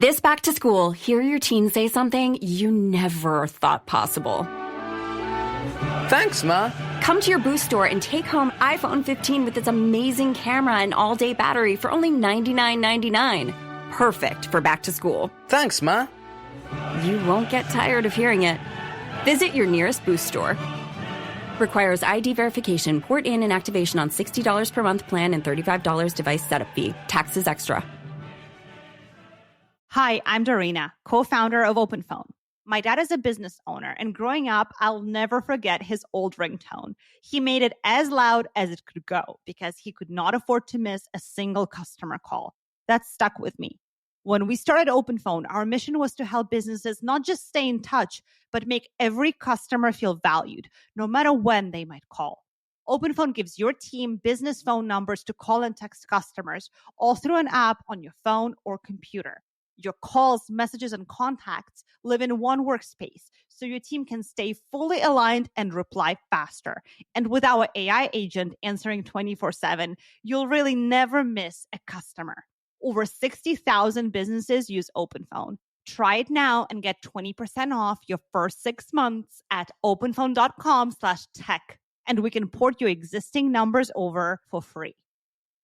This back to school, hear your teen say something you never thought possible. Thanks, Ma. Come to your Boost store and take home iPhone 15 with its amazing camera and all-day battery for only $99.99. Perfect for back to school. Thanks, Ma. You won't get tired of hearing it. Visit your nearest Boost store. Requires ID verification, port in and activation on $60 per month plan and $35 device setup fee. Taxes extra. Hi, I'm Dorina, co-founder of OpenPhone. My dad is a business owner, and growing up, I'll never forget his old ringtone. He made it as loud as it could go because he could not afford to miss a single customer call. That stuck with me. When we started OpenPhone, our mission was to help businesses not just stay in touch, but make every customer feel valued, no matter when they might call. OpenPhone gives your team business phone numbers to call and text customers, all through an app on your phone or computer. Your calls, messages, and contacts live in one workspace, so your team can stay fully aligned and reply faster. And with our AI agent answering 24/7, you'll really never miss a customer. Over 60,000 businesses use OpenPhone. Try it now and get 20% off your first 6 months at openphone.com/tech, and we can port your existing numbers over for free.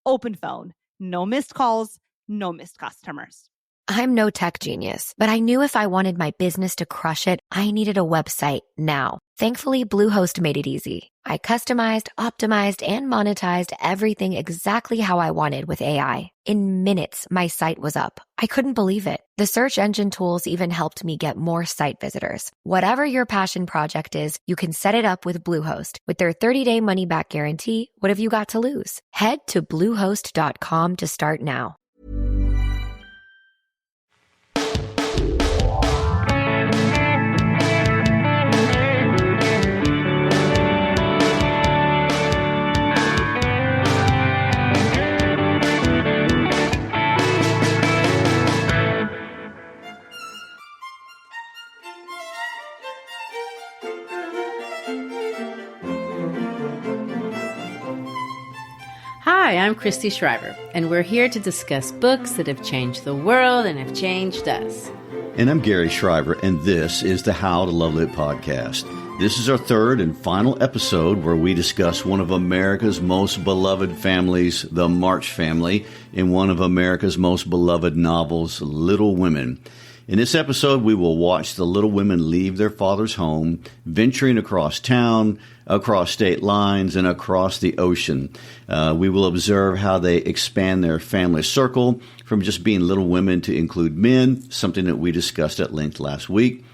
OpenPhone. No missed calls, no missed customers. I'm no tech genius, but I knew if I wanted my business to crush it, I needed a website now. Thankfully, Bluehost made it easy. I customized, optimized, and monetized everything exactly how I wanted with AI. In minutes, my site was up. I couldn't believe it. The search engine tools even helped me get more site visitors. Whatever your passion project is, you can set it up with Bluehost. With their 30-day money-back guarantee, what have you got to lose? Head to bluehost.com to start now. Hi, I'm Christy Shriver, and we're here to discuss books that have changed the world and have changed us. And I'm Gary Shriver, and this is the How to Love Lit podcast. This is our third and final episode where we discuss one of America's most beloved families, the March family, in one of America's most beloved novels, Little Women. In this episode, we will watch the Little Women leave their father's home, venturing across town, across state lines, and across the ocean. We will observe how they expand their family circle from just being little women to include men, something that we discussed at length last week.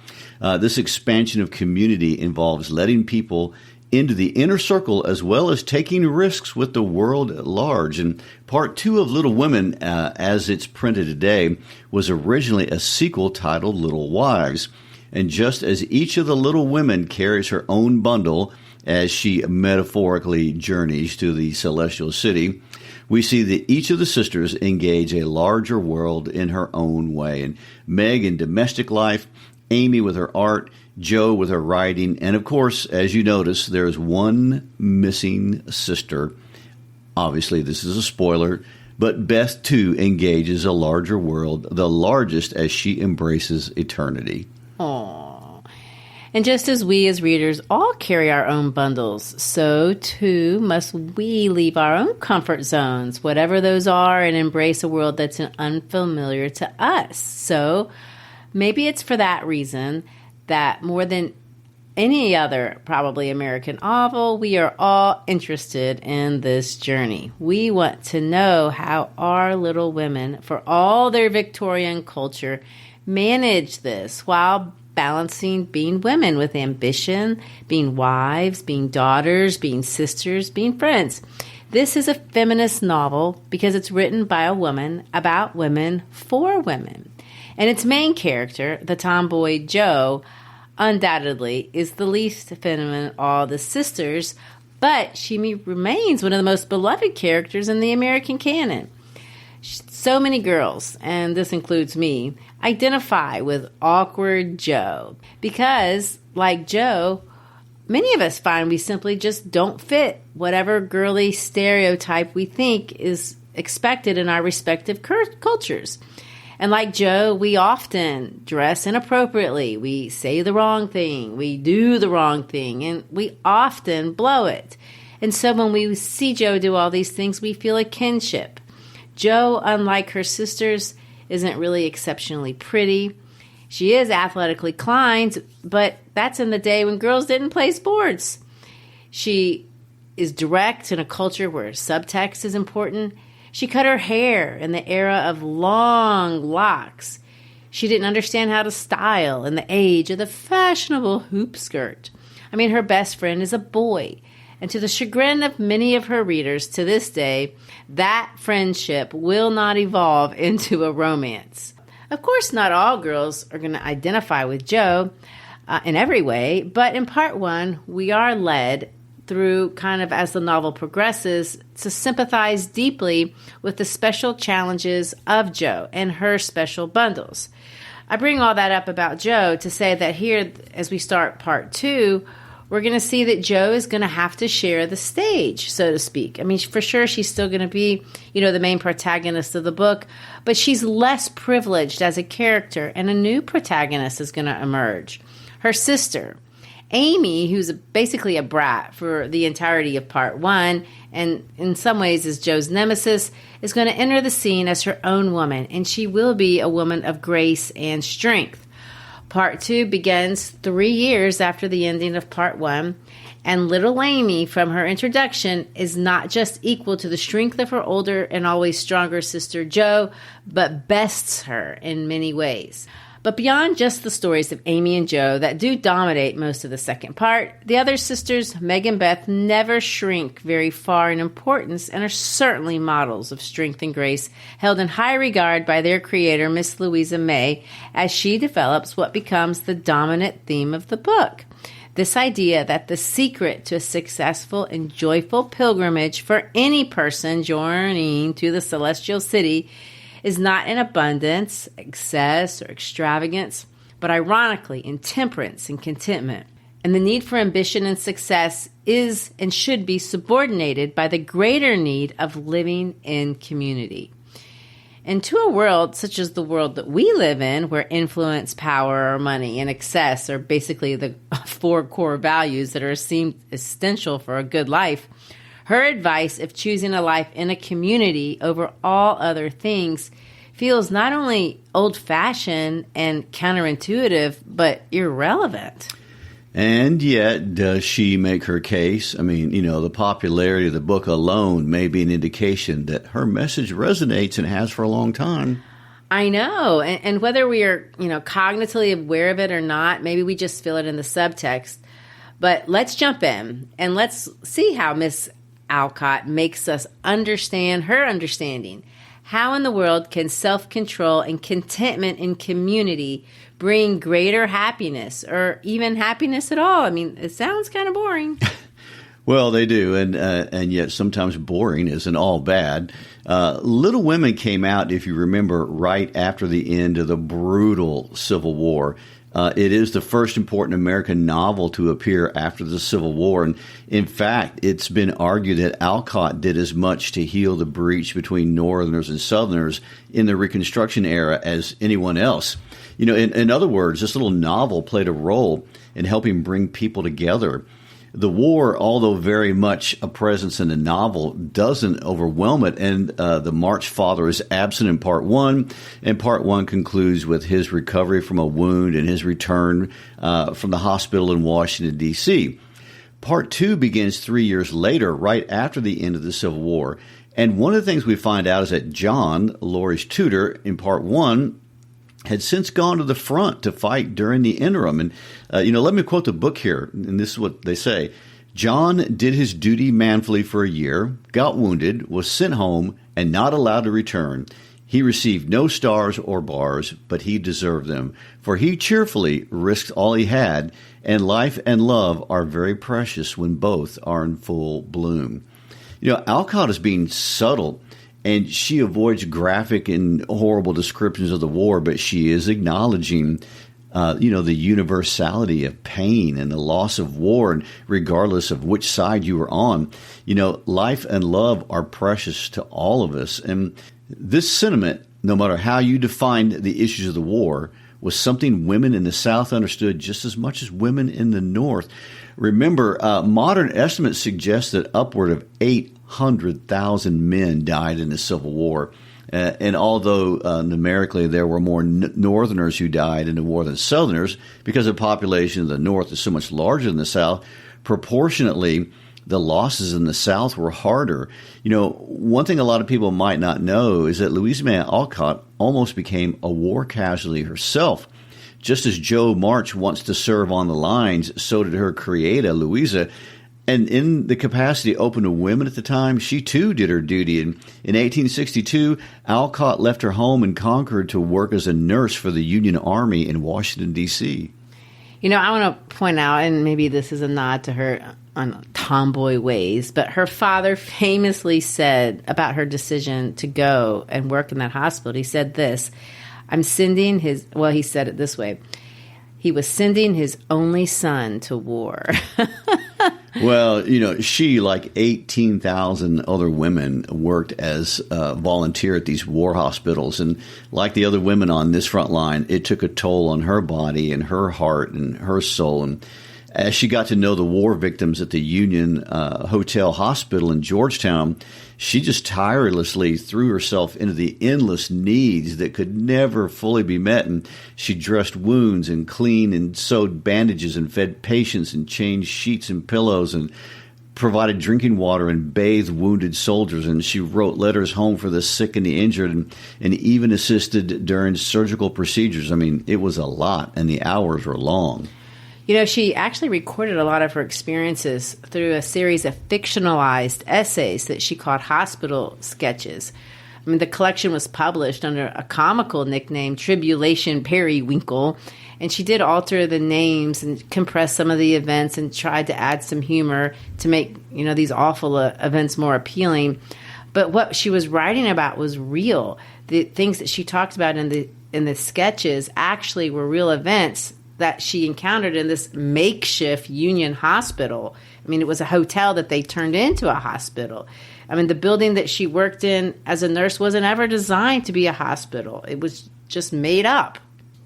This expansion of community involves letting people into the inner circle as well as taking risks with the world at large. And part 2 of Little Women, as it's printed today, was originally a sequel titled Little Wives. And just as each of the little women carries her own bundle as she metaphorically journeys to the celestial city, we see that each of the sisters engage a larger world in her own way. And Meg in domestic life, Amy with her art, Joe with her writing, and of course, as you notice, there's one missing sister. Obviously, this is a spoiler, but Beth too engages a larger world, the largest as she embraces eternity. Aww. And just as we as readers all carry our own bundles, so too must we leave our own comfort zones, whatever those are, and embrace a world that's unfamiliar to us. So maybe it's for that reason that more than any other probably American novel, we are all interested in this journey. We want to know how our Little Women, for all their Victorian culture, manage this while balancing being women with ambition, being wives, being daughters, being sisters, being friends. This is a feminist novel because it's written by a woman about women for women. And its main character, the tomboy Joe, undoubtedly is the least feminine of all the sisters, but she remains one of the most beloved characters in the American canon. So many girls, and this includes me, identify with awkward Joe because, like Joe, many of us find we simply just don't fit whatever girly stereotype we think is expected in our respective cultures. And like Joe, we often dress inappropriately. We say the wrong thing. We do the wrong thing. And we often blow it. And so when we see Joe do all these things, we feel a kinship. Joe, unlike her sisters, isn't really exceptionally pretty. She is athletically inclined, but that's in the day when girls didn't play sports. She is direct in a culture where subtext is important. She cut her hair in the era of long locks. She didn't understand how to style in the age of the fashionable hoop skirt. I mean, her best friend is a boy. And to the chagrin of many of her readers to this day, that friendship will not evolve into a romance. Of course, not all girls are going to identify with Joe in every way, but in part one, we are led through kind of as the novel progresses to sympathize deeply with the special challenges of Joe and her special bundles. I bring all that up about Joe to say that here, as we start part two, we're going to see that Joe is going to have to share the stage, so to speak. I mean, for sure, she's still going to be, the main protagonist of the book, but she's less privileged as a character, and a new protagonist is going to emerge. Her sister, Amy, who's basically a brat for the entirety of part one, and in some ways is Joe's nemesis, is going to enter the scene as her own woman, and she will be a woman of grace and strength. Part two begins 3 years after the ending of part one, and little Amy, from her introduction, is not just equal to the strength of her older and always stronger sister Joe, but bests her in many ways. But beyond just the stories of Amy and Joe that do dominate most of the second part, the other sisters, Meg and Beth, never shrink very far in importance and are certainly models of strength and grace held in high regard by their creator, Miss Louisa May, as she develops what becomes the dominant theme of the book. This idea that the secret to a successful and joyful pilgrimage for any person journeying to the celestial city is not in abundance, excess, or extravagance, but ironically in temperance and contentment. And the need for ambition and success is and should be subordinated by the greater need of living in community. And to a world such as the world that we live in, where influence, power, money, and excess are basically the 4 core values that are esteemed essential for a good life, her advice of choosing a life in a community over all other things feels not only old-fashioned and counterintuitive, but irrelevant. And yet, does she make her case? I mean, the popularity of the book alone may be an indication that her message resonates and has for a long time. I know. And whether we are, cognitively aware of it or not, maybe we just feel it in the subtext. But let's jump in and let's see how Miss Alcott makes us understand her understanding. How in the world can self-control and contentment in community bring greater happiness or even happiness at all? I mean, it sounds kind of boring. Well, they do, and yet sometimes boring isn't all bad. Little Women came out, if you remember, right after the end of the brutal Civil War. It is the first important American novel to appear after the Civil War. And in fact, it's been argued that Alcott did as much to heal the breach between Northerners and Southerners in the Reconstruction era as anyone else. In other words, this little novel played a role in helping bring people together. The war, although very much a presence in the novel, doesn't overwhelm it. And the March father is absent in part one, and part one concludes with his recovery from a wound and his return from the hospital in Washington, D.C. Part two begins 3 years later, right after the end of the Civil War. And one of the things we find out is that John, Laurie's tutor, in part one, had since gone to the front to fight during the interim. And, let me quote the book here, and this is what they say. John did his duty manfully for a year, got wounded, was sent home, and not allowed to return. He received no stars or bars, but he deserved them, for he cheerfully risked all he had, and life and love are very precious when both are in full bloom. Alcott is being subtle, and she avoids graphic and horrible descriptions of the war, but she is acknowledging, the universality of pain and the loss of war, and regardless of which side you are on, life and love are precious to all of us. And this sentiment no matter how you defined the issues of the war, was something women in the South understood just as much as women in the North. Remember, modern estimates suggest that upward of 800,000 men died in the Civil War. And although numerically there were more Northerners who died in the war than Southerners, because the population of the North is so much larger than the South, proportionately, the losses in the South were harder. You know, one thing a lot of people might not know is that Louisa May Alcott almost became a war casualty herself. Just as Jo March wants to serve on the lines, so did her creator, Louisa. And in the capacity open to women at the time, she too did her duty. And in 1862, Alcott left her home in Concord to work as a nurse for the Union Army in Washington, D.C. You know, I want to point out, and maybe this is a nod to her on tomboy ways, but her father famously said about her decision to go and work in that hospital, he said this, he said it this way, he was sending his only son to war. Well, you know, she, like 18,000 other women, worked as a volunteer at these war hospitals. And like the other women on this front line, it took a toll on her body and her heart and her soul. And as she got to know the war victims at the Union Hotel Hospital in Georgetown, she just tirelessly threw herself into the endless needs that could never fully be met. And she dressed wounds and cleaned and sewed bandages and fed patients and changed sheets and pillows and provided drinking water and bathed wounded soldiers. And she wrote letters home for the sick and the injured and even assisted during surgical procedures. I mean, it was a lot, and the hours were long. You know, she actually recorded a lot of her experiences through a series of fictionalized essays that she called hospital sketches. I mean, the collection was published under a comical nickname, Tribulation Periwinkle, and she did alter the names and compress some of the events and tried to add some humor to make, you know, these awful events more appealing. But what she was writing about was real. The things that she talked about in the sketches actually were real events that she encountered in this makeshift Union hospital. I mean, it was a hotel that they turned into a hospital. I mean, the building that she worked in as a nurse wasn't ever designed to be a hospital. It was just made up.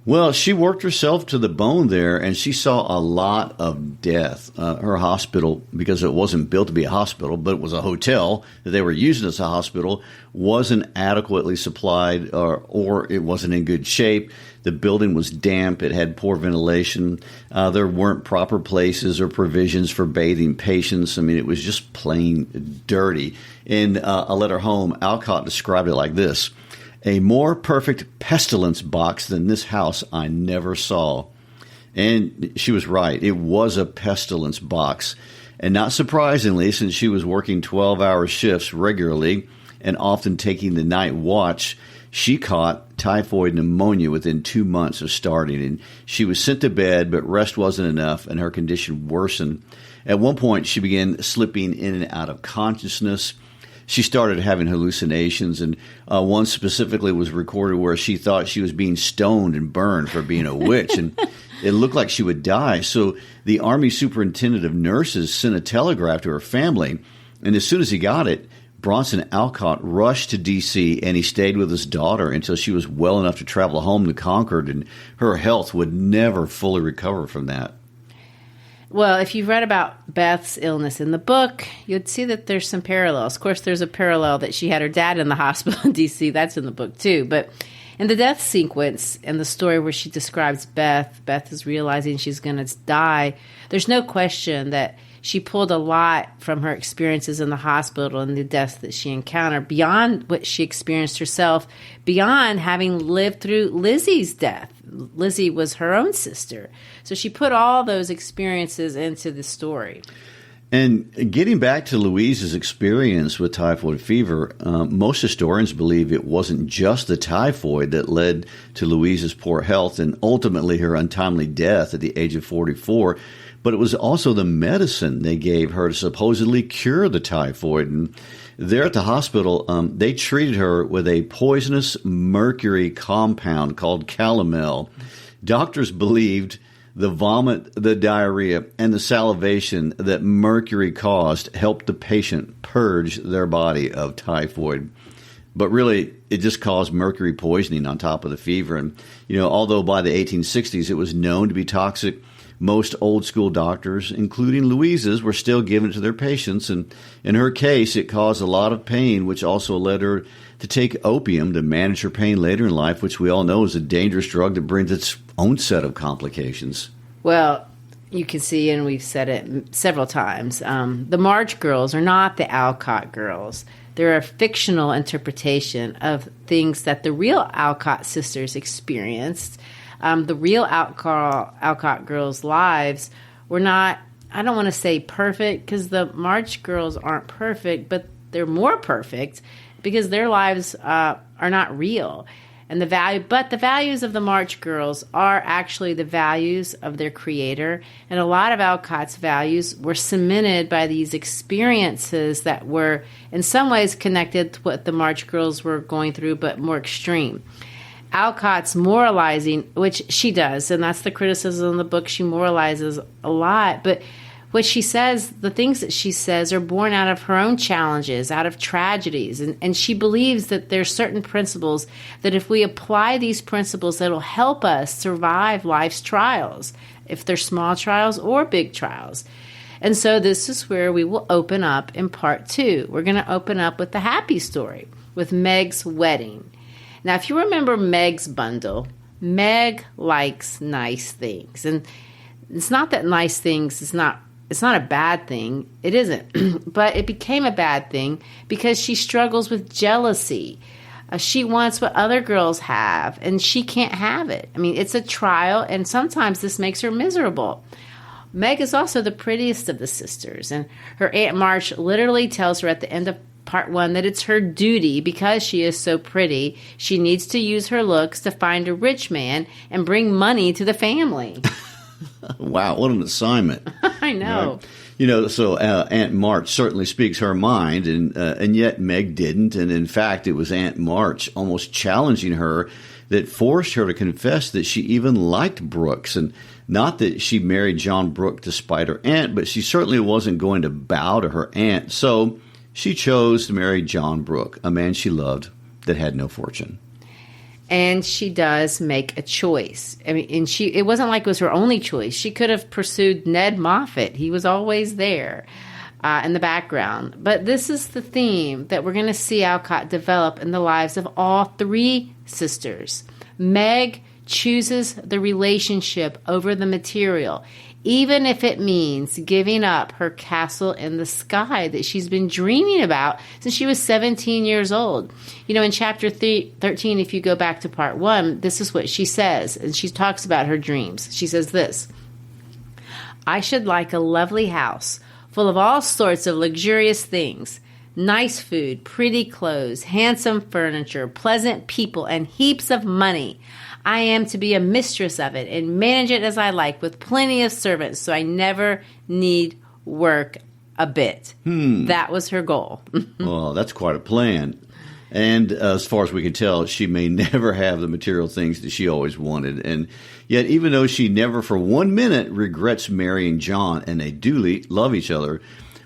Well, she worked herself to the bone there, and she saw a lot of death. Her hospital, because it wasn't built to be a hospital, but it was a hotel that they were using as a hospital, wasn't adequately supplied or it wasn't in good shape. The building was damp. It had poor ventilation. There weren't proper places or provisions for bathing patients. I mean, it was just plain dirty. In a letter home, Alcott described it like this: "A more perfect pestilence box than this house I never saw." And she was right. It was a pestilence box. And not surprisingly, since she was working 12-hour shifts regularly and often taking the night watch, she caught typhoid pneumonia within 2 months of starting. And she was sent to bed, but rest wasn't enough, and her condition worsened. At one point, she began slipping in and out of consciousness. She started having hallucinations, and one specifically was recorded where she thought she was being stoned and burned for being a witch, and it looked like she would die. So the Army superintendent of nurses sent a telegraph to her family, and as soon as he got it, Bronson Alcott rushed to D.C., and he stayed with his daughter until she was well enough to travel home to Concord, and her health would never fully recover from that. Well, if you've read about Beth's illness in the book, you'd see that there's some parallels. Of course, there's a parallel that she had her dad in the hospital in D.C. That's in the book, too. But in the death sequence and the story where she describes Beth is realizing she's going to die, there's no question that she pulled a lot from her experiences in the hospital and the deaths that she encountered beyond what she experienced herself, beyond having lived through Lizzie's death. Lizzie was her own sister. So she put all those experiences into the story. And getting back to Louisa's experience with typhoid fever, most historians believe it wasn't just the typhoid that led to Louisa's poor health and ultimately her untimely death at the age of 44, but it was also the medicine they gave her to supposedly cure the typhoid. And there at the hospital, they treated her with a poisonous mercury compound called calomel. Doctors believed the vomit, the diarrhea, and the salivation that mercury caused helped the patient purge their body of typhoid. But really, it just caused mercury poisoning on top of the fever. And, although by the 1860s it was known to be toxic, most old school doctors, including Louisa's, were still giving it to their patients. And in her case, it caused a lot of pain, which also led her to take opium to manage her pain later in life, which we all know is a dangerous drug that brings its own set of complications. Well, you can see, and we've said it several times, the March girls are not the Alcott girls. They're a fictional interpretation of things that the real Alcott sisters experienced. The real Alcott girls' lives were not, I don't want to say perfect, because the March girls aren't perfect, but they're more perfect because their lives are not real. And the values of the March girls are actually the values of their creator. And a lot of Alcott's values were cemented by these experiences that were in some ways connected to what the March girls were going through, but more extreme. Alcott's moralizing, which she does, and that's the criticism in the book, she moralizes a lot, but what she says, the things that she says are born out of her own challenges, out of tragedies. And she believes that there's certain principles that if we apply these principles, that'll help us survive life's trials, if they're small trials or big trials. And so this is where we will open up in part 2. We're going to open up with the happy story, with Meg's wedding. Now, if you remember Meg's bundle, Meg likes nice things. And it's not that nice things it's not a bad thing. It isn't. But it became a bad thing because she struggles with jealousy. She wants what other girls have, and she can't have it. I mean, it's a trial, and sometimes this makes her miserable. Meg is also the prettiest of the sisters, and her Aunt March literally tells her at the end of part 1 that it's her duty, because she is so pretty, she needs to use her looks to find a rich man and bring money to the family. Wow, what an assignment. I know. Right? So Aunt March certainly speaks her mind, and yet Meg didn't. And in fact, it was Aunt March almost challenging her that forced her to confess that she even liked Brooks. And not that she married John Brooke despite her aunt, but she certainly wasn't going to bow to her aunt. So she chose to marry John Brooke, a man she loved that had no fortune. And she does make a choice. I mean, and it wasn't like it was her only choice. She could have pursued Ned Moffat. He was always there in the background. But this is the theme that we're going to see Alcott develop in the lives of all 3 sisters. Meg chooses the relationship over the material, even if it means giving up her castle in the sky that she's been dreaming about since she was 17 years old. In chapter 13, if you go back to part 1, this is what she says, and she talks about her dreams. She says this: I should like a lovely house full of all sorts of luxurious things, nice food, pretty clothes, handsome furniture, pleasant people, and heaps of money. I am to be a mistress of it and manage it as I like, with plenty of servants, so I never need work a bit. That was her goal. Well, that's quite a plan. And as far as we can tell, she may never have the material things that she always wanted. And yet, even though she never for 1 minute regrets marrying John, and they do love each other,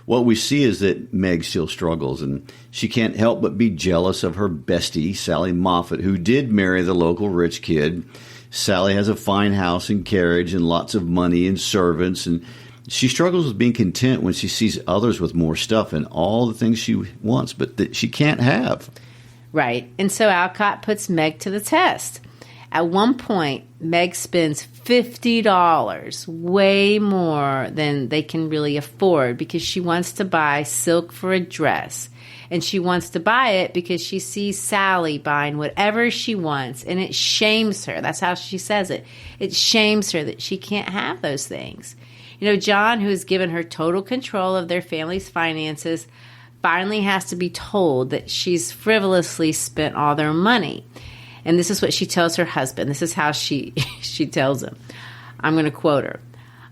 what we see is that Meg still struggles, and she can't help but be jealous of her bestie, Sally Moffat, who did marry the local rich kid. Sally has a fine house and carriage and lots of money and servants, and she struggles with being content when she sees others with more stuff and all the things she wants, but that she can't have. Right. And so Alcott puts Meg to the test. At one point, Meg spends $50, way more than they can really afford, because she wants to buy silk for a dress. And she wants to buy it because she sees Sally buying whatever she wants, and it shames her. That's how she says it. It shames her that she can't have those things. John, who has given her total control of their family's finances, finally has to be told that she's frivolously spent all their money. And this is what she tells her husband. This is how she tells him. I'm going to quote her.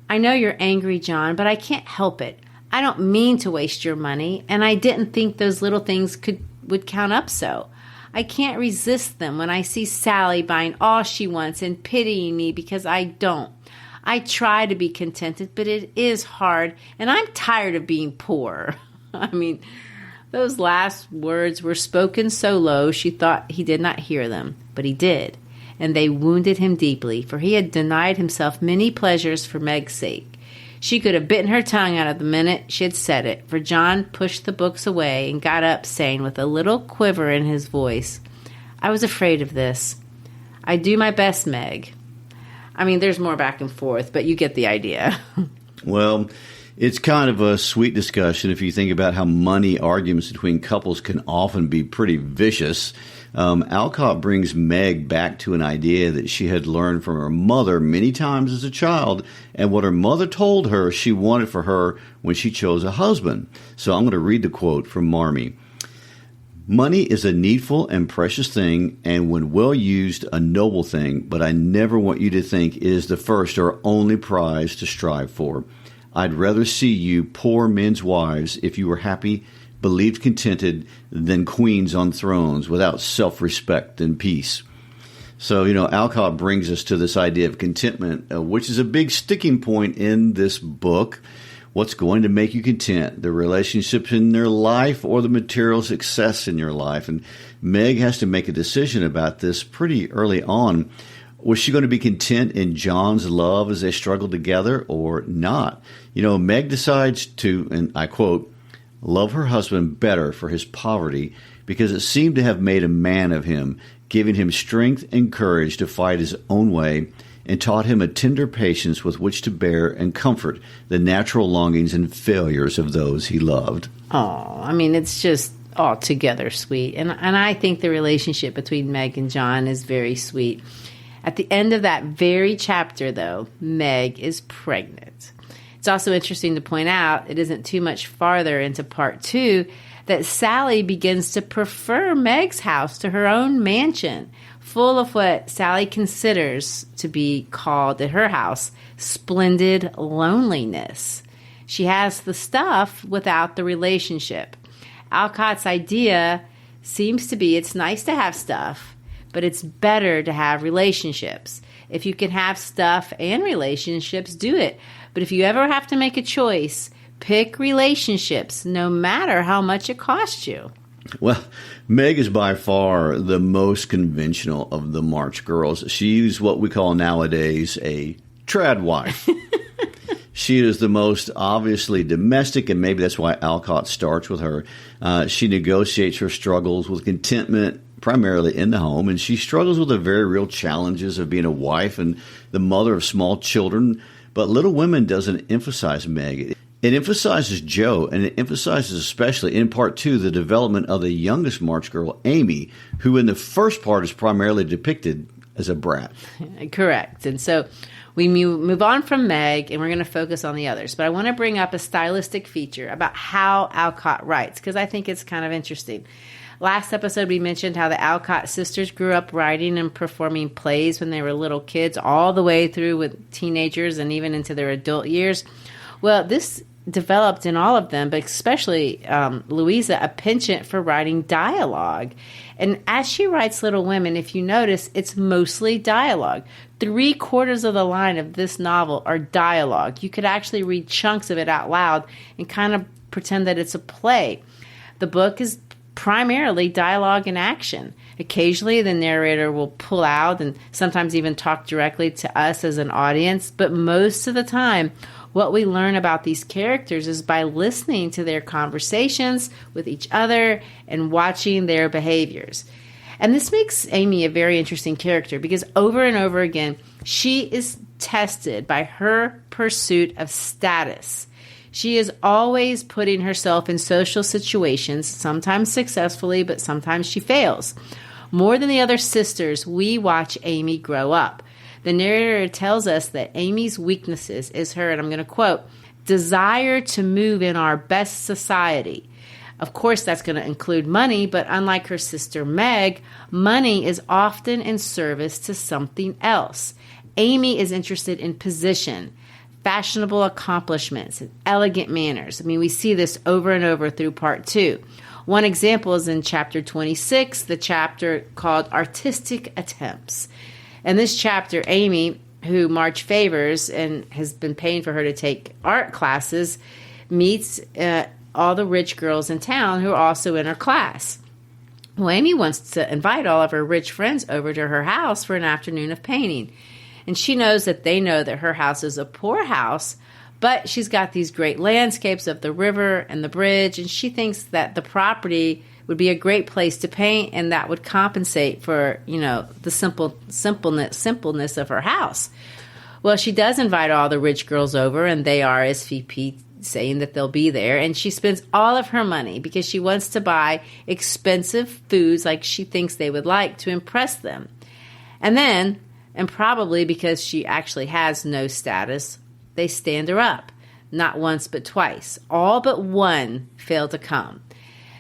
I know you're angry, John, but I can't help it. I don't mean to waste your money, and I didn't think those little things would count up so. I can't resist them when I see Sally buying all she wants and pitying me because I don't. I try to be contented, but it is hard, and I'm tired of being poor. I mean, Those last words were spoken so low she thought he did not hear them, but he did, and they wounded him deeply, for he had denied himself many pleasures for Meg's sake. She could have bitten her tongue out at the minute she had said it, for John pushed the books away and got up, saying with a little quiver in his voice, "I was afraid of this. I do my best, Meg." I mean, there's more back and forth, but you get the idea. Well, it's kind of a sweet discussion if you think about how money arguments between couples can often be pretty vicious. Alcott brings Meg back to an idea that she had learned from her mother many times as a child and what her mother told her she wanted for her when she chose a husband. So I'm going to read the quote from Marmee. "Money is a needful and precious thing, and when well used, a noble thing, but I never want you to think it is the first or only prize to strive for. I'd rather see you poor men's wives if you were happy, believed contented, than queens on thrones without self-respect and peace." So, Alcott brings us to this idea of contentment, which is a big sticking point in this book. What's going to make you content? The relationships in their life or the material success in your life? And Meg has to make a decision about this pretty early on. Was she going to be content in John's love as they struggled together or not? Meg decides to, and I quote, "love her husband better for his poverty because it seemed to have made a man of him, giving him strength and courage to fight his own way, and taught him a tender patience with which to bear and comfort the natural longings and failures of those he loved." Oh, I mean, it's just altogether sweet. And I think the relationship between Meg and John is very sweet. At the end of that very chapter, though, Meg is pregnant. It's also interesting to point out, it isn't too much farther into part 2, that Sally begins to prefer Meg's house to her own mansion, full of what Sally considers to be called at her house splendid loneliness. She has the stuff without the relationship. Alcott's idea seems to be it's nice to have stuff, but it's better to have relationships. If you can have stuff and relationships, do it. But if you ever have to make a choice, pick relationships, no matter how much it costs you. Well, Meg is by far the most conventional of the March girls. She's what we call nowadays a trad wife. She is the most obviously domestic, and maybe that's why Alcott starts with her. She negotiates her struggles with contentment primarily in the home, and she struggles with the very real challenges of being a wife and the mother of small children. But Little Women doesn't emphasize Meg. It emphasizes Joe, and it emphasizes especially in part 2 the development of the youngest March girl, Amy, who in the first part is primarily depicted as a brat. Correct. And so we move on from Meg, and we're going to focus on the others. But I want to bring up a stylistic feature about how Alcott writes, because I think it's kind of interesting. Last episode, we mentioned how the Alcott sisters grew up writing and performing plays when they were little kids, all the way through with teenagers and even into their adult years. Well, this developed in all of them, but especially Louisa, a penchant for writing dialogue. And as she writes Little Women, if you notice, it's mostly dialogue. 3/4 of the line of this novel are dialogue. You could actually read chunks of it out loud and kind of pretend that it's a play. The book is primarily dialogue and action. Occasionally, the narrator will pull out and sometimes even talk directly to us as an audience, but most of the time, what we learn about these characters is by listening to their conversations with each other and watching their behaviors. And this makes Amy a very interesting character because over and over again, she is tested by her pursuit of status. She is always putting herself in social situations, sometimes successfully, but sometimes she fails. More than the other sisters, we watch Amy grow up. The narrator tells us that Amy's weaknesses is her, and I'm going to quote, desire to move in our best society. Of course, that's going to include money, but unlike her sister Meg, money is often in service to something else. Amy is interested in position, fashionable accomplishments, and elegant manners. I mean, we see this over and over through part 2. One example is in chapter 26, the chapter called Artistic Attempts. In this chapter, Amy, who March favors and has been paying for her to take art classes, meets all the rich girls in town who are also in her class. Well, Amy wants to invite all of her rich friends over to her house for an afternoon of painting. And she knows that they know that her house is a poor house, but she's got these great landscapes of the river and the bridge, and she thinks that the property would be a great place to paint, and that would compensate for, the simpleness of her house. Well, she does invite all the rich girls over, and they RSVP saying that they'll be there, and she spends all of her money because she wants to buy expensive foods like she thinks they would like to impress them. And probably because she actually has no status, they stand her up, not once but twice. All but one failed to come.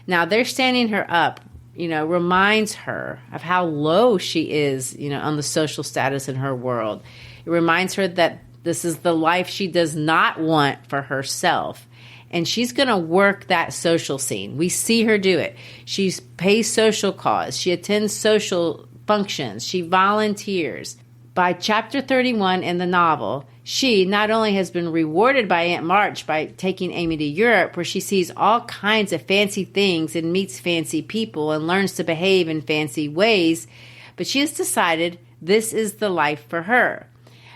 Now, their standing her up, reminds her of how low she is, on the social status in her world. It reminds her that this is the life she does not want for herself. And she's going to work that social scene. We see her do it. She pays social cause. She attends social functions. She volunteers. By chapter 31 in the novel, she not only has been rewarded by Aunt March by taking Amy to Europe, where she sees all kinds of fancy things and meets fancy people and learns to behave in fancy ways, but she has decided this is the life for her.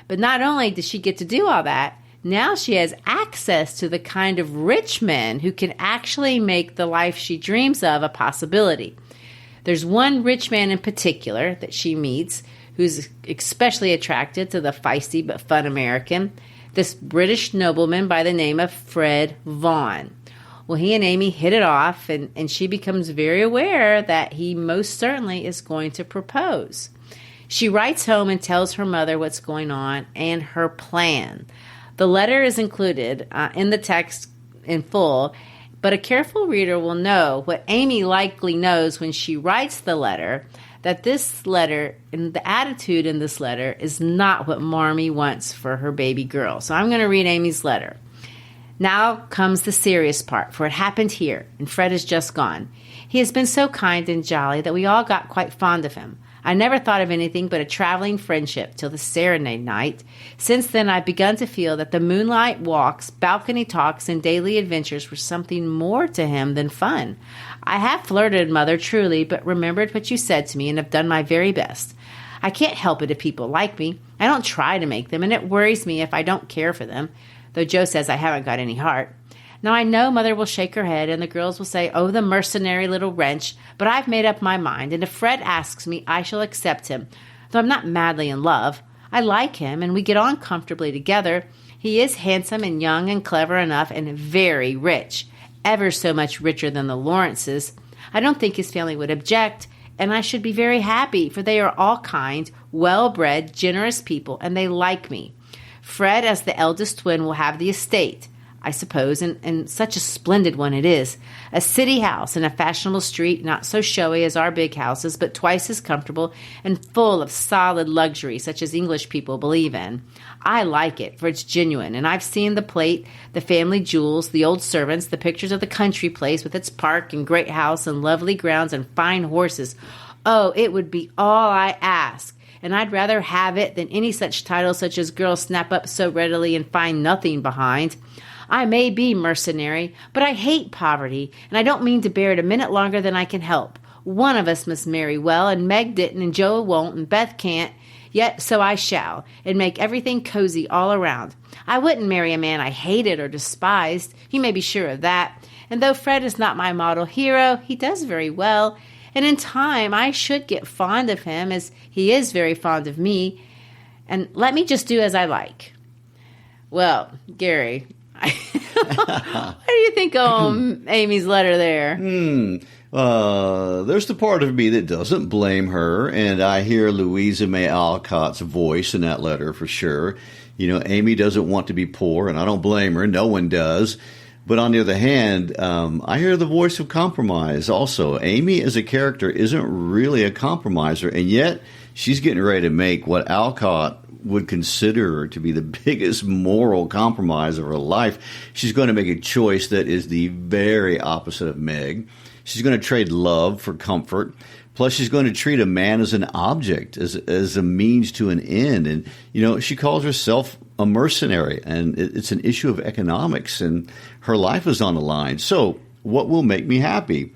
But not only does she get to do all that, now she has access to the kind of rich men who can actually make the life she dreams of a possibility. There's one rich man in particular that she meets who's especially attracted to the feisty but fun American, this British nobleman by the name of Fred Vaughan. Well, he and Amy hit it off, and she becomes very aware that he most certainly is going to propose. She writes home and tells her mother what's going on and her plan. The letter is included in the text in full, but a careful reader will know what Amy likely knows when she writes the letter, that this letter and the attitude in this letter is not what Marmee wants for her baby girl. So I'm going to read Amy's letter. Now comes the serious part, for it happened here, and Fred is just gone. He has been so kind and jolly that we all got quite fond of him. I never thought of anything but a traveling friendship till the serenade night. Since then, I've begun to feel that the moonlight walks, balcony talks, and daily adventures were something more to him than fun. I have flirted, Mother, truly, but remembered what you said to me and have done my very best. I can't help it if people like me. I don't try to make them, and it worries me if I don't care for them, though Joe says I haven't got any heart. Now, I know Mother will shake her head, and the girls will say, oh, the mercenary little wretch, but I've made up my mind, and if Fred asks me, I shall accept him, though I'm not madly in love. I like him, and we get on comfortably together. He is handsome and young and clever enough and very rich, ever so much richer than the Lawrences. I don't think his family would object, and I should be very happy, for they are all kind, well-bred, generous people, and they like me. Fred, as the eldest twin, will have the estate, I suppose, and such a splendid one it is. A city house in a fashionable street, not so showy as our big houses, but twice as comfortable and full of solid luxury, such as English people believe in. I like it, for it's genuine, and I've seen the plate, the family jewels, the old servants, the pictures of the country place with its park and great house and lovely grounds and fine horses. Oh, it would be all I ask. And I'd rather have it than any such title such as girls snap up so readily and find nothing behind. I may be mercenary, but I hate poverty, and I don't mean to bear it a minute longer than I can help. One of us must marry well, and Meg didn't, and Joe won't, and Beth can't. Yet so I shall, and make everything cozy all around. I wouldn't marry a man I hated or despised. You may be sure of that. And though Fred is not my model hero, he does very well. And in time, I should get fond of him, as he is very fond of me. And let me just do as I like. Well, Gary, what do you think of Amy's letter there? There's the part of me that doesn't blame her, and I hear Louisa May Alcott's voice in that letter for sure. You know, Amy doesn't want to be poor, and I don't blame her. No one does. But on the other hand, I hear the voice of compromise also. Amy as a character isn't really a compromiser, and yet she's getting ready to make what Alcott would consider to be the biggest moral compromise of her life. She's going to make a choice that is the very opposite of Meg. She's going to trade love for comfort, Plus, she's going to treat a man as an object, as a means to an end. And, she calls herself a mercenary, and it's an issue of economics, and her life is on the line. So what will make me happy?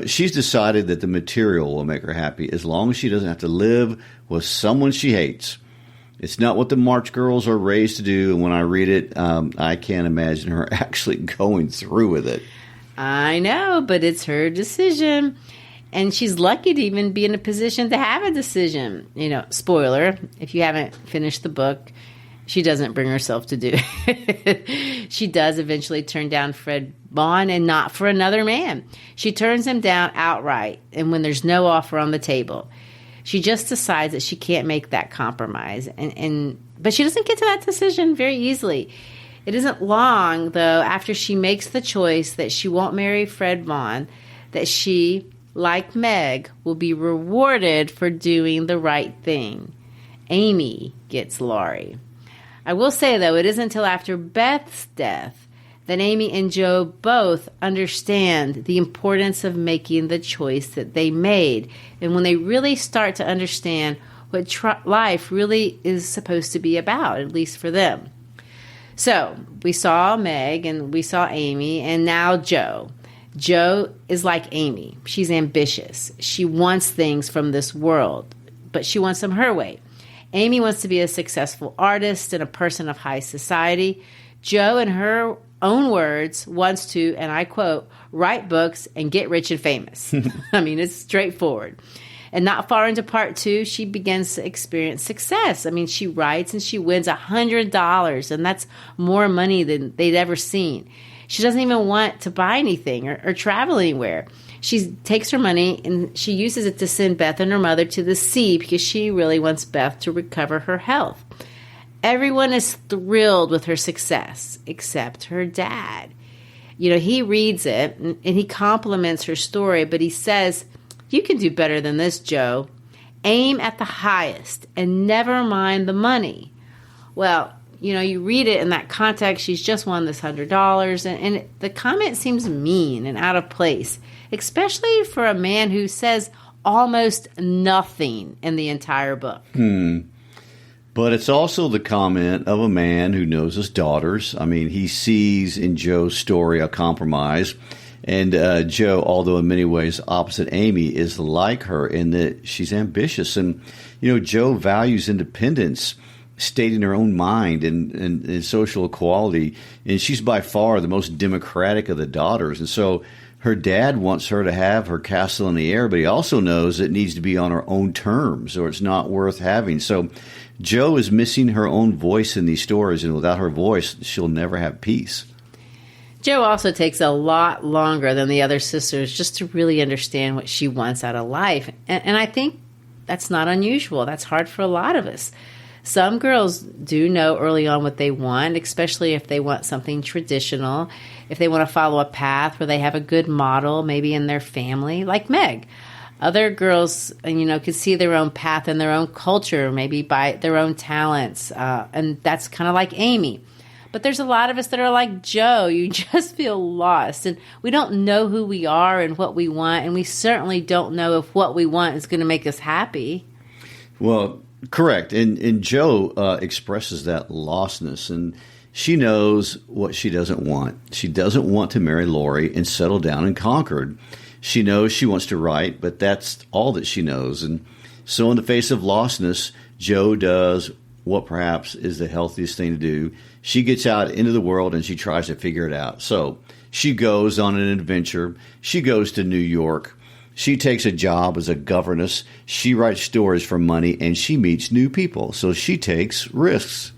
She's decided that the material will make her happy as long as she doesn't have to live with someone she hates. It's not what the March girls are raised to do, and when I read it, I can't imagine her actually going through with it. I know, but it's her decision. And she's lucky to even be in a position to have a decision. Spoiler, if you haven't finished the book, she doesn't bring herself to do it. She does eventually turn down Fred Vaughn, and not for another man. She turns him down outright, and when there's no offer on the table. She just decides that she can't make that compromise. But she doesn't get to that decision very easily. It isn't long, though, after she makes the choice that she won't marry Fred Vaughn, that she, like Meg, will be rewarded for doing the right thing. Amy gets Laurie. I will say, though, it isn't until after Beth's death that Amy and Joe both understand the importance of making the choice that they made. And when they really start to understand what life really is supposed to be about, at least for them. So we saw Meg and we saw Amy, and now Joe. Joe is like Amy. She's ambitious. She wants things from this world, but she wants them her way. Amy wants to be a successful artist and a person of high society. Joe, in her own words, wants to, and I quote, write books and get rich and famous. I mean, it's straightforward. And not far into part 2, she begins to experience success. I mean, she writes and she wins $100, and that's more money than they'd ever seen. She doesn't even want to buy anything or travel anywhere. She takes her money and she uses it to send Beth and her mother to the sea because she really wants Beth to recover her health. Everyone is thrilled with her success except her dad. He reads it and he compliments her story, but he says, "You can do better than this, Joe. Aim at the highest and never mind the money." Well, you read it in that context. She's just won this $100, and the comment seems mean and out of place, especially for a man who says almost nothing in the entire book. But it's also the comment of a man who knows his daughters. I mean, he sees in Joe's story a compromise. And Joe, although in many ways opposite Amy, is like her in that she's ambitious. And, Joe values independence, stating her own mind and social equality. And she's by far the most democratic of the daughters. And so her dad wants her to have her castle in the air, but he also knows it needs to be on her own terms or it's not worth having. So Joe is missing her own voice in these stories, and without her voice, she'll never have peace. Joe also takes a lot longer than the other sisters just to really understand what she wants out of life. And I think that's not unusual. That's hard for a lot of us. Some girls do know early on what they want, especially if they want something traditional, if they want to follow a path where they have a good model, maybe in their family, like Meg. Other girls, can see their own path in their own culture, maybe by their own talents, and that's kind of like Amy. But there's a lot of us that are like Joe. You just feel lost, and we don't know who we are and what we want, and we certainly don't know if what we want is going to make us happy. Well, correct. And Joe expresses that lostness, and she knows what she doesn't want. She doesn't want to marry Laurie and settle down in Concord. She knows she wants to write, but that's all that she knows. And so in the face of lostness, Joe does what perhaps is the healthiest thing to do. She gets out into the world and she tries to figure it out. So she goes on an adventure. She goes to New York. She takes a job as a governess. She writes stories for money, and she meets new people. So she takes risks.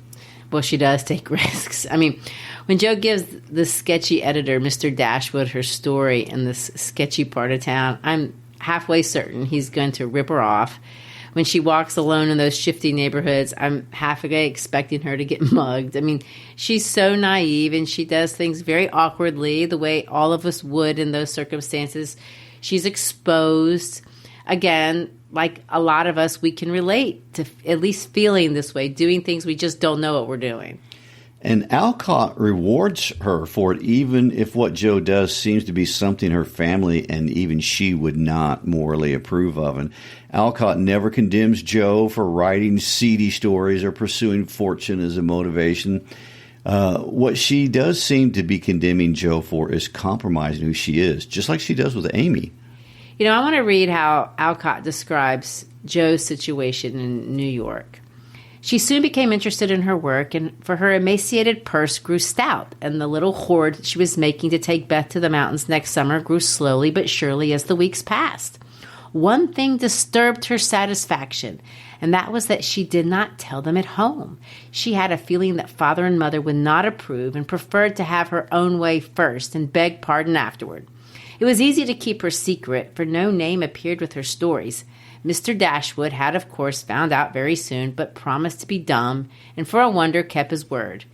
Well, she does take risks. I mean, when Joe gives the sketchy editor, Mr. Dashwood, her story in this sketchy part of town, I'm halfway certain he's going to rip her off. When she walks alone in those shifty neighborhoods, I'm halfway expecting her to get mugged. I mean, she's so naive, and she does things very awkwardly, the way all of us would in those circumstances. She's exposed. Again, like a lot of us, we can relate to at least feeling this way, doing things we just don't know what we're doing. And Alcott rewards her for it, even if what Jo does seems to be something her family and even she would not morally approve of. And Alcott never condemns Jo for writing seedy stories or pursuing fortune as a motivation. What she does seem to be condemning Jo for is compromising who she is, just like she does with Amy. You know, I want to read how Alcott describes Jo's situation in New York. She soon became interested in her work, and for her emaciated purse grew stout, and the little hoard she was making to take Beth to the mountains next summer grew slowly but surely as the weeks passed. One thing disturbed her satisfaction, and that was that she did not tell them at home. She had a feeling that father and mother would not approve and preferred to have her own way first and beg pardon afterward. It was easy to keep her secret, for no name appeared with her stories. Mr. Dashwood had, of course, found out very soon, but promised to be dumb, and for a wonder kept his word.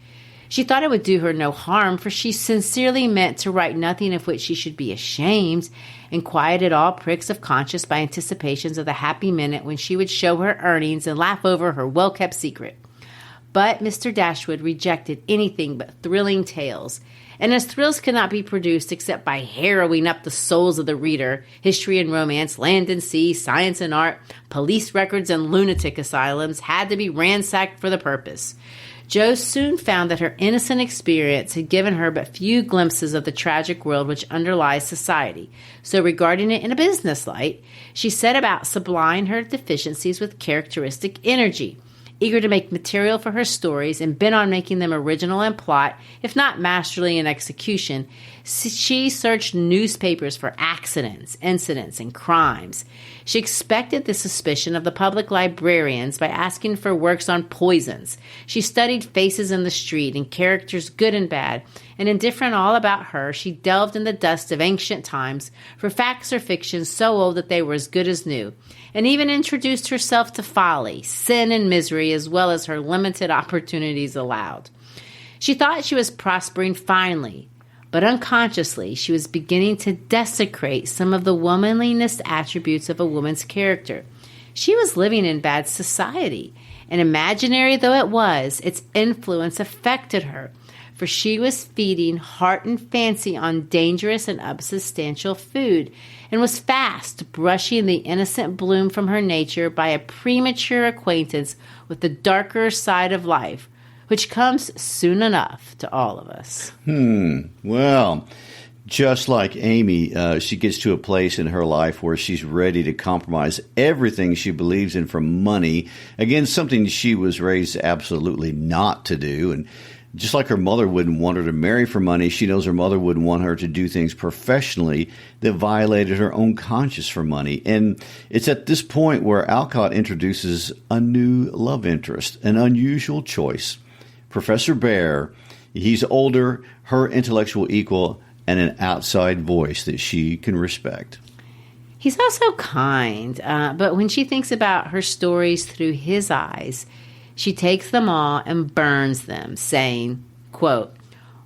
She thought it would do her no harm, for she sincerely meant to write nothing of which she should be ashamed, and quieted all pricks of conscience by anticipations of the happy minute when she would show her earnings and laugh over her well-kept secret. But Mr. Dashwood rejected anything but thrilling tales, and as thrills could not be produced except by harrowing up the souls of the reader, history and romance, land and sea, science and art, police records and lunatic asylums had to be ransacked for the purpose. Jo soon found that her innocent experience had given her but few glimpses of the tragic world which underlies society. So regarding it in a business light, she set about supplying her deficiencies with characteristic energy. Eager to make material for her stories and bent on making them original in plot, if not masterly in execution, she searched newspapers for accidents, incidents, and crimes. She expected the suspicion of the public librarians by asking for works on poisons. She studied faces in the street and characters good and bad, and indifferent all about her, she delved in the dust of ancient times for facts or fictions so old that they were as good as new, and even introduced herself to folly, sin, and misery as well as her limited opportunities allowed. She thought she was prospering finely, but unconsciously she was beginning to desecrate some of the womanliness attributes of a woman's character. She was living in bad society, and imaginary though it was, its influence affected her, for she was feeding heart and fancy on dangerous and unsubstantial food, and was fast brushing the innocent bloom from her nature by a premature acquaintance with the darker side of life, which comes soon enough to all of us. Well, just like Amy, she gets to a place in her life where she's ready to compromise everything she believes in for money. Again, something she was raised absolutely not to do. And just like her mother wouldn't want her to marry for money, she knows her mother wouldn't want her to do things professionally that violated her own conscience for money. And it's at this point where Alcott introduces a new love interest, an unusual choice. Professor Bear, he's older, her intellectual equal, and an outside voice that she can respect. He's also kind, but when she thinks about her stories through his eyes, she takes them all and burns them, saying, quote,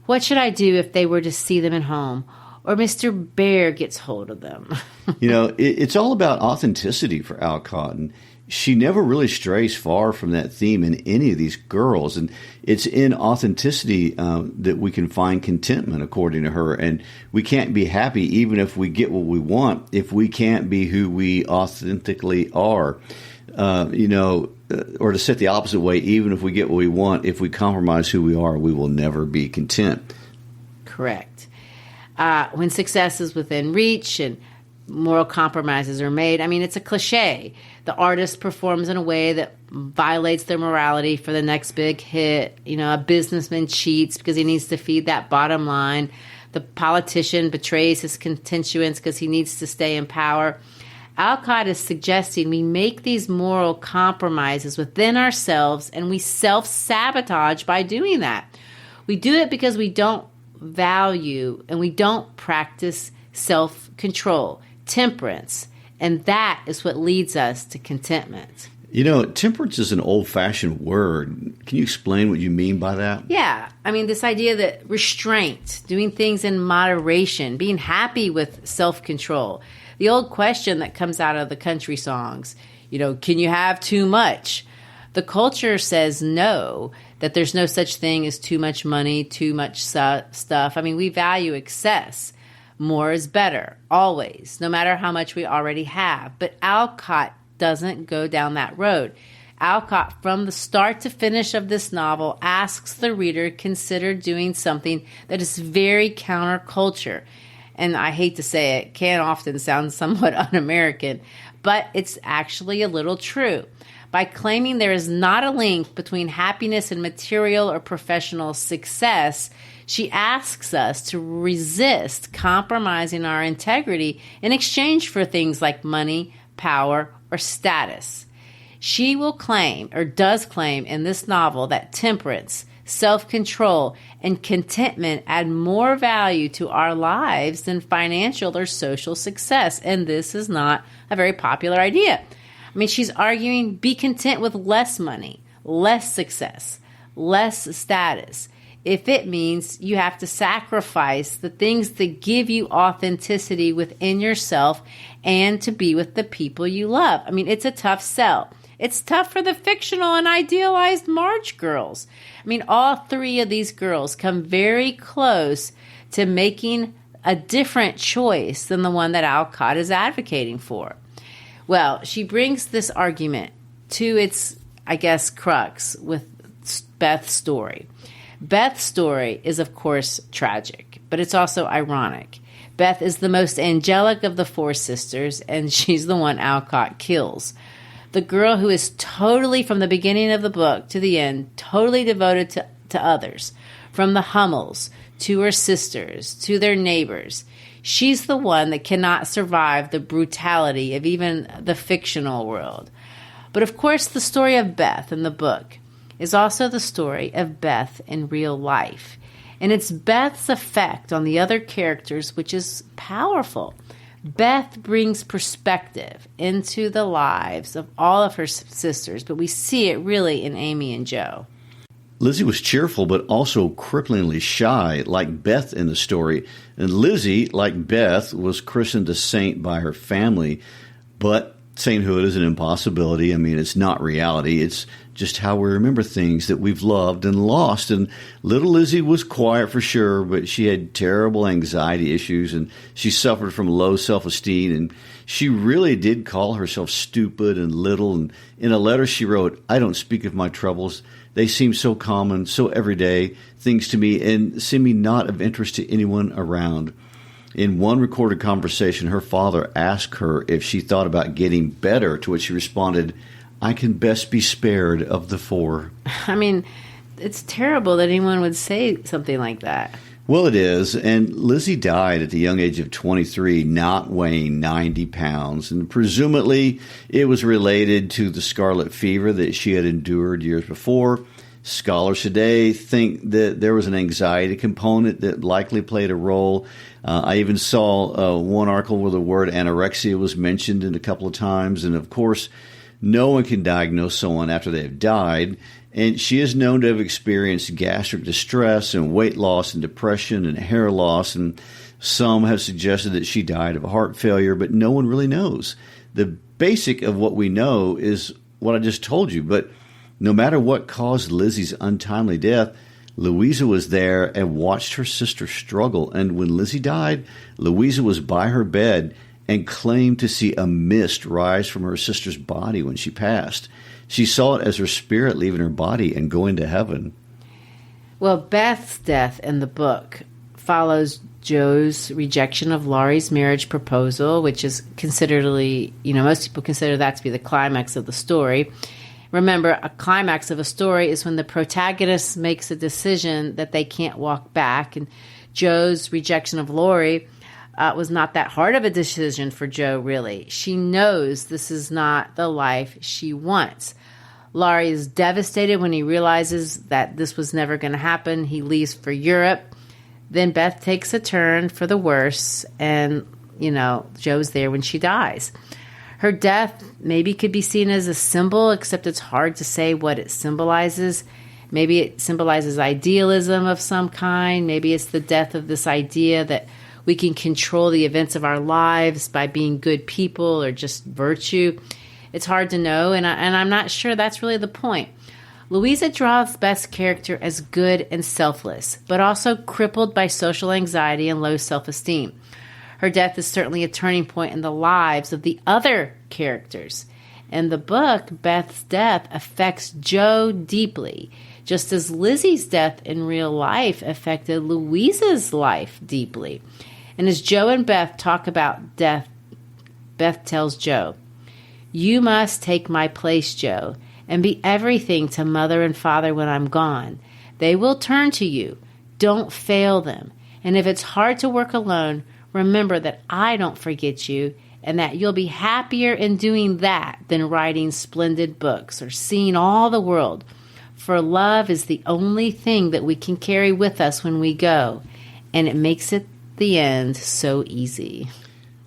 "What should I do if they were to see them at home, or Mr. Bear gets hold of them?" It's all about authenticity for Alcott, and she never really strays far from that theme in any of these girls. And it's in authenticity that we can find contentment, according to her. And we can't be happy even if we get what we want, if we can't be who we authentically are. Or to set the opposite way, even if we get what we want, if we compromise who we are, we will never be content. Correct. When success is within reach and moral compromises are made, it's a cliche. The artist performs in a way that violates their morality for the next big hit. A businessman cheats because he needs to feed that bottom line. The politician betrays his constituents because he needs to stay in power. Alcott is suggesting we make these moral compromises within ourselves, and we self-sabotage by doing that. We do it because we don't value and we don't practice self-control, temperance, and that is what leads us to contentment. Temperance is an old-fashioned word. Can you explain what you mean by that? Yeah. This idea that restraint, doing things in moderation, being happy with self-control. The old question that comes out of the country songs, can you have too much? The culture says no, that there's no such thing as too much money, too much stuff. I mean, we value excess. More is better, always, no matter how much we already have. But Alcott doesn't go down that road. Alcott, from the start to finish of this novel, asks the reader to consider doing something that is very counterculture. And I hate to say it, can often sound somewhat un-American, but it's actually a little true. By claiming there is not a link between happiness and material or professional success, she asks us to resist compromising our integrity in exchange for things like money, power, or status. She will claim, or does claim in this novel, that temperance, self-control, and contentment add more value to our lives than financial or social success. And this is not a very popular idea. I mean, she's arguing be content with less money, less success, less status, if it means you have to sacrifice the things that give you authenticity within yourself and to be with the people you love. I mean, it's a tough sell. It's tough for the fictional and idealized March girls. I mean, all three of these girls come very close to making a different choice than the one that Alcott is advocating for. Well, she brings this argument to its, I guess, crux with Beth's story. Beth's story is, of course, tragic, but it's also ironic. Beth is the most angelic of the four sisters, and she's the one Alcott kills. The girl who is totally, from the beginning of the book to the end, totally devoted to others, from the Hummels to her sisters to their neighbors. She's the one that cannot survive the brutality of even the fictional world. But of course, the story of Beth in the book is also the story of Beth in real life. And it's Beth's effect on the other characters which is powerful. Beth brings perspective into the lives of all of her sisters, but we see it really in Amy and Jo. Lizzie was cheerful, but also cripplingly shy, like Beth in the story. And Lizzie, like Beth, was christened a saint by her family, but sainthood is an impossibility. I mean, it's not reality. It's just how we remember things that we've loved and lost. And little Lizzie was quiet for sure, but she had terrible anxiety issues, and she suffered from low self-esteem. And she really did call herself stupid and little. And in a letter she wrote, "I don't speak of my troubles. They seem so common, so everyday things to me, and seem me not of interest to anyone around." In one recorded conversation, her father asked her if she thought about getting better, to which she responded, "I can best be spared of the four." I mean, it's terrible that anyone would say something like that. Well, it is. And Lizzie died at the young age of 23, not weighing 90 pounds. And presumably it was related to the scarlet fever that she had endured years before. Scholars today think that there was an anxiety component that likely played a role. I even saw one article where the word anorexia was mentioned in a couple of times. And of course, no one can diagnose someone after they have died. And she is known to have experienced gastric distress and weight loss and depression and hair loss. And some have suggested that she died of heart failure, but no one really knows. The basic of what we know is what I just told you. But no matter what caused Lizzie's untimely death, Louisa was there and watched her sister struggle. And when Lizzie died, Louisa was by her bed and claimed to see a mist rise from her sister's body when she passed. She saw it as her spirit leaving her body and going to heaven. Well, Beth's death in the book follows Jo's rejection of Laurie's marriage proposal, which is consideredly, most people consider that to be the climax of the story. Remember, a climax of a story is when the protagonist makes a decision that they can't walk back. And Jo's rejection of Laurie was not that hard of a decision for Jo, really. She knows this is not the life she wants. Laurie is devastated when he realizes that this was never going to happen. He leaves for Europe. Then Beth takes a turn for the worse, and, Jo's there when she dies. Her death maybe could be seen as a symbol, except it's hard to say what it symbolizes. Maybe it symbolizes idealism of some kind. Maybe it's the death of this idea that we can control the events of our lives by being good people or just virtue. It's hard to know, and I'm not sure that's really the point. Louisa draws Beth's character as good and selfless, but also crippled by social anxiety and low self-esteem. Her death is certainly a turning point in the lives of the other characters. In the book, Beth's death affects Joe deeply, just as Lizzie's death in real life affected Louisa's life deeply. And as Joe and Beth talk about death, Beth tells Joe, "You must take my place, Joe, and be everything to Mother and Father when I'm gone. They will turn to you. Don't fail them. And if it's hard to work alone, remember that I don't forget you, and that you'll be happier in doing that than writing splendid books or seeing all the world. For love is the only thing that we can carry with us when we go, and it makes it the end so easy."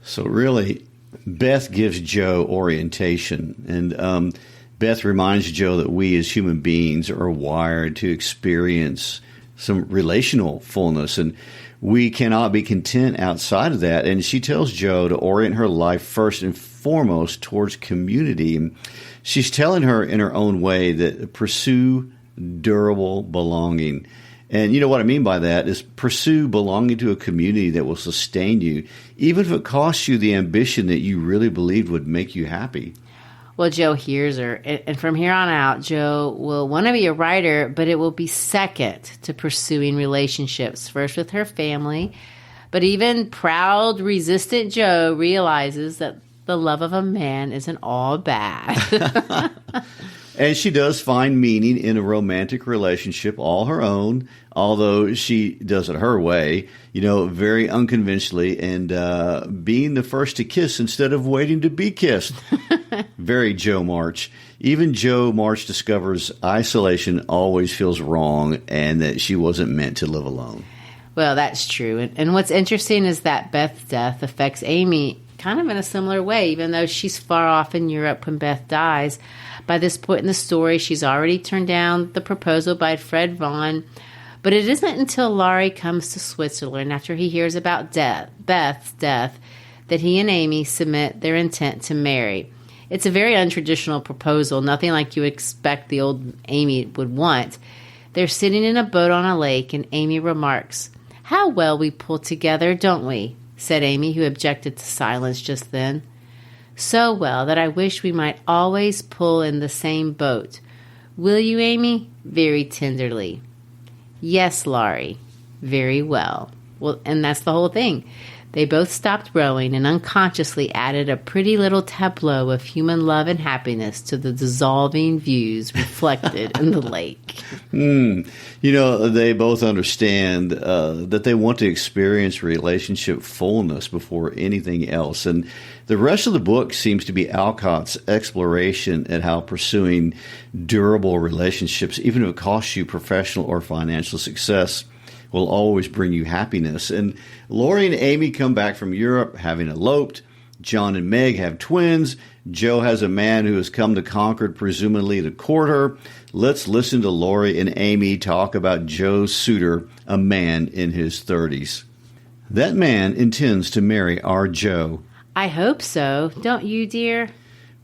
So really, Beth gives Joe orientation, and Beth reminds Joe that we as human beings are wired to experience some relational fullness, and we cannot be content outside of that. And she tells Joe to orient her life first and foremost towards community. And she's telling her in her own way that pursue durable belonging. And you know what I mean by that is pursue belonging to a community that will sustain you, even if it costs you the ambition that you really believed would make you happy. Well, Joe hears her, and from here on out, Joe will want to be a writer, but it will be second to pursuing relationships, first with her family. But even proud, resistant Joe realizes that the love of a man isn't all bad. And she does find meaning in a romantic relationship, all her own, although she does it her way, very unconventionally, and being the first to kiss instead of waiting to be kissed. Very Joe March. Even Joe March discovers isolation always feels wrong and that she wasn't meant to live alone. Well, that's true. And what's interesting is that Beth's death affects Amy kind of in a similar way, even though she's far off in Europe when Beth dies. By this point in the story, she's already turned down the proposal by Fred Vaughn. But it isn't until Laurie comes to Switzerland after he hears about Beth's death that he and Amy submit their intent to marry. It's a very untraditional proposal, nothing like you expect the old Amy would want. They're sitting in a boat on a lake, and Amy remarks, "How well we pull together, don't we?" said Amy, who objected to silence just then. "So well that I wish we might always pull in the same boat. Will you, Amy?" very tenderly. "Yes, Laurie. Very well." Well, and that's the whole thing. They both stopped rowing and unconsciously added a pretty little tableau of human love and happiness to the dissolving views reflected in the lake. They both understand that they want to experience relationship fullness before anything else. And the rest of the book seems to be Alcott's exploration at how pursuing durable relationships, even if it costs you professional or financial success, will always bring you happiness. And Laurie and Amy come back from Europe having eloped. John and Meg have twins. Joe has a man who has come to Concord, presumably to court her. Let's listen to Laurie and Amy talk about Joe's suitor, a man in his 30s. "That man intends to marry our Joe." "I hope so. Don't you, dear?"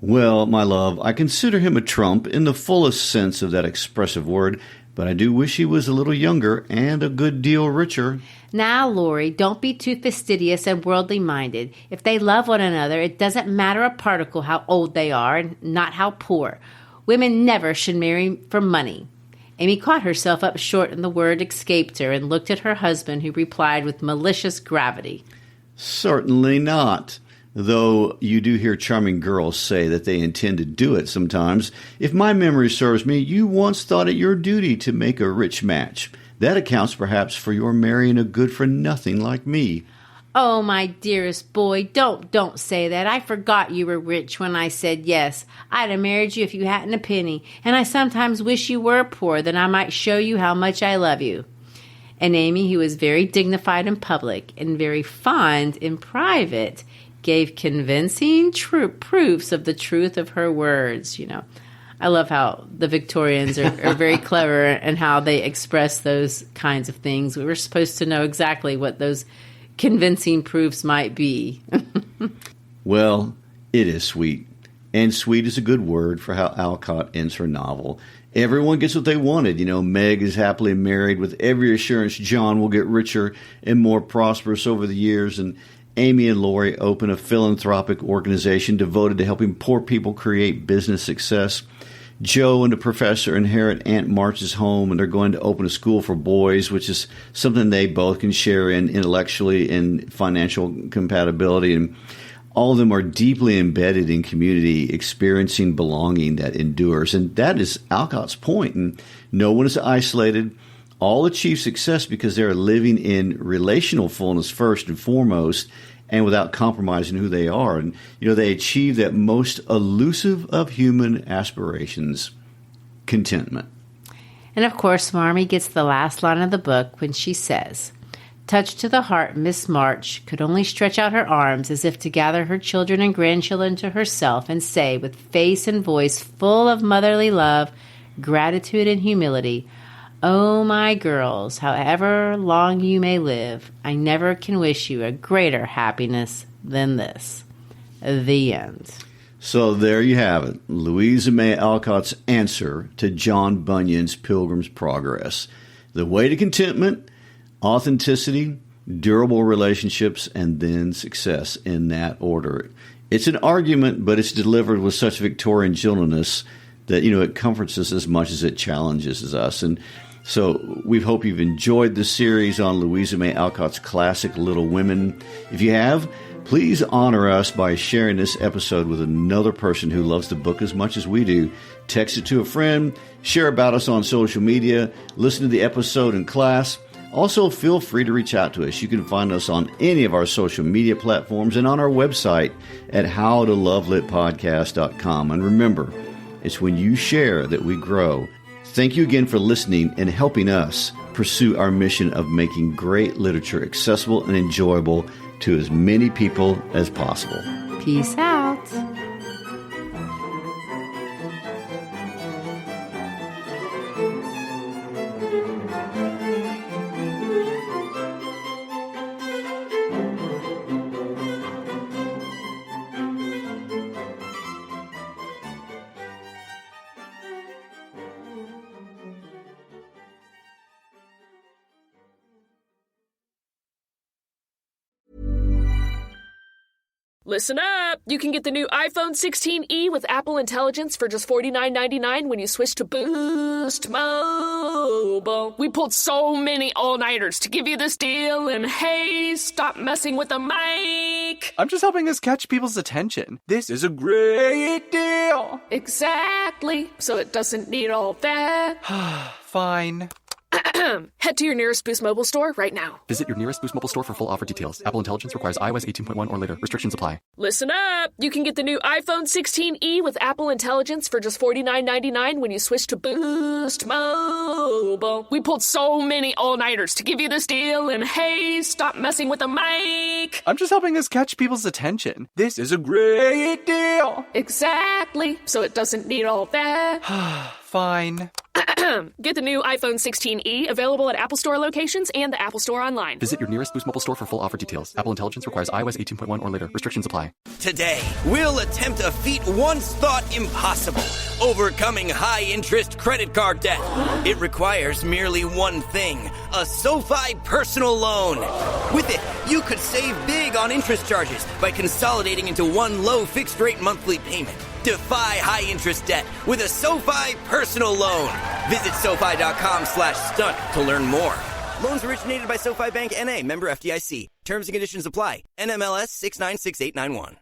"Well, my love, I consider him a trump in the fullest sense of that expressive word, but I do wish he was a little younger and a good deal richer." "Now, Laurie, don't be too fastidious and worldly minded. If they love one another, it doesn't matter a particle how old they are and not how poor. Women never should marry for money." Amy caught herself up short and the word escaped her and looked at her husband, who replied with malicious gravity, "Certainly not. Though you do hear charming girls say that they intend to do it sometimes. If my memory serves me, you once thought it your duty to make a rich match. That accounts perhaps for your marrying a good-for-nothing like me." "Oh, my dearest boy, don't say that. I forgot you were rich when I said yes. I'd have married you if you hadn't a penny, and I sometimes wish you were poor, that I might show you how much I love you." And Amy, who was very dignified in public and very fond in private, gave convincing proofs of the truth of her words. I love how the Victorians are very clever and how they express those kinds of things. We were supposed to know exactly what those convincing proofs might be. Well, it is sweet. And sweet is a good word for how Alcott ends her novel. Everyone gets what they wanted. Meg is happily married with every assurance John will get richer and more prosperous over the years. And Amy and Lori open a philanthropic organization devoted to helping poor people create business success. Joe and the professor inherit Aunt March's home, and they're going to open a school for boys, which is something they both can share in intellectually and financial compatibility. And all of them are deeply embedded in community, experiencing belonging that endures. And that is Alcott's point. And no one is isolated. All achieve success because they are living in relational fullness first and foremost, and without compromising who they are. And, they achieve that most elusive of human aspirations, contentment. And of course, Marmee gets the last line of the book when she says, "Touched to the heart, Miss March could only stretch out her arms as if to gather her children and grandchildren to herself and say, with face and voice full of motherly love, gratitude, and humility, 'Oh, my girls, however long you may live, I never can wish you a greater happiness than this.'" The end. So there you have it, Louisa May Alcott's answer to John Bunyan's Pilgrim's Progress. The way to contentment, authenticity, durable relationships, and then success in that order. It's an argument, but it's delivered with such Victorian gentleness that, it comforts us as much as it challenges us. And so we hope you've enjoyed this series on Louisa May Alcott's classic Little Women. If you have, please honor us by sharing this episode with another person who loves the book as much as we do. Text it to a friend, share about us on social media, listen to the episode in class. Also, feel free to reach out to us. You can find us on any of our social media platforms and on our website at howtolovelitpodcast.com. And remember, it's when you share that we grow. Thank you again for listening and helping us pursue our mission of making great literature accessible and enjoyable to as many people as possible. Peace out. Listen up! You can get the new iPhone 16e with Apple Intelligence for just $49.99 when you switch to Boost Mobile. We pulled so many all-nighters to give you this deal, and hey, stop messing with the mic! I'm just helping us catch people's attention. This is a great deal! Exactly, so it doesn't need all that. Fine. Head to your nearest Boost Mobile store right now. Visit your nearest Boost Mobile store for full offer details. Apple Intelligence requires iOS 18.1 or later. Restrictions apply. Listen up! You can get the new iPhone 16e with Apple Intelligence for just $49.99 when you switch to Boost Mobile. We pulled so many all-nighters to give you this deal, and hey, stop messing with the mic! I'm just helping us catch people's attention. This is a great deal! Exactly, so it doesn't need all that. Fine. Get the new iPhone 16e available at Apple Store locations and the Apple Store online. Visit your nearest Boost Mobile store for full offer details. Apple Intelligence requires iOS 18.1 or later. Restrictions apply. Today, we'll attempt a feat once thought impossible: overcoming high-interest credit card debt. It requires merely one thing: a SoFi personal loan. With it, you could save big on interest charges by consolidating into one low fixed-rate monthly payment. Defy high-interest debt with a SoFi personal loan. Visit SoFi.com/stunt to learn more. Loans originated by SoFi Bank N.A., member FDIC. Terms and conditions apply. NMLS 696891.